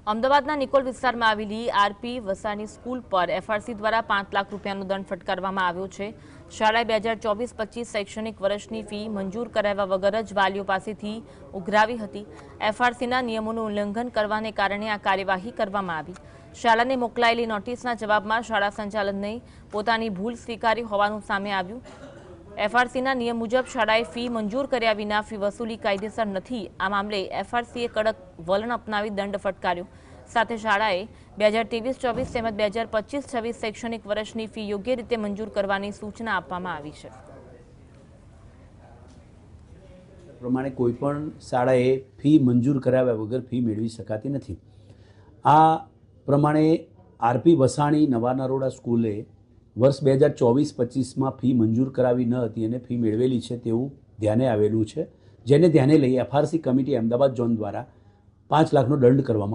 અમદાવાદના નિકોલ વિસ્તારમાં આવેલી આરપી વસાણી સ્કૂલ પર એફઆરસી દ્વારા 5 લાખ રૂપિયાનો દંડ ફટકારવામાં આવ્યો છે। શાળાએ 2024-25 શૈક્ષણિક વર્ષની ફી મંજૂર કરાવ્યા વગર જ વાલીઓ પાસેથી ઉઘરાવી હતી। એફઆરસીના નિયમોનું ઉલ્લંઘન કરવાને કારણે આ કાર્યવાહી કરવામાં આવી। શાળાને મોકલાયેલી નોટિસના જવાબમાં શાળા સંચાલનને પોતાની ભૂલ સ્વીકારી હોવાનું સામે આવ્યું। એફઆરસીના નિયમ મુજબ શાળાએ ફી મંજૂર કર્યા વિના ફી વસૂલી કાયદેસર નથી। આ મામલે એફઆરસીએ કડક વલણ અપનાવી દંડ ફટકાર્યો। સાથે શાળાએ 2023-24 તેમજ 2025-26 શૈક્ષણિક વર્ષની ફી યોગ્ય રીતે મંજૂર કરવાની સૂચના આપવામાં આવી છે। પ્રમાણે કોઈપણ શાળાએ ફી મંજૂર કરાવ્યા વગર ફી મેળવી શકાતી નથી। આ પ્રમાણે આરપી વસાણી નવા નરોડા સ્કૂલે વર્ષ 2024-25માં ફી મંજૂર કરાવી ન હતી અને ફી મેળવેલી છે તેવું ધ્યાને આવેલું છે, જેને ધ્યાને લઈ એફઆરસી કમિટી અમદાવાદ ઝોન દ્વારા 5 લાખનો દંડ કરવામાં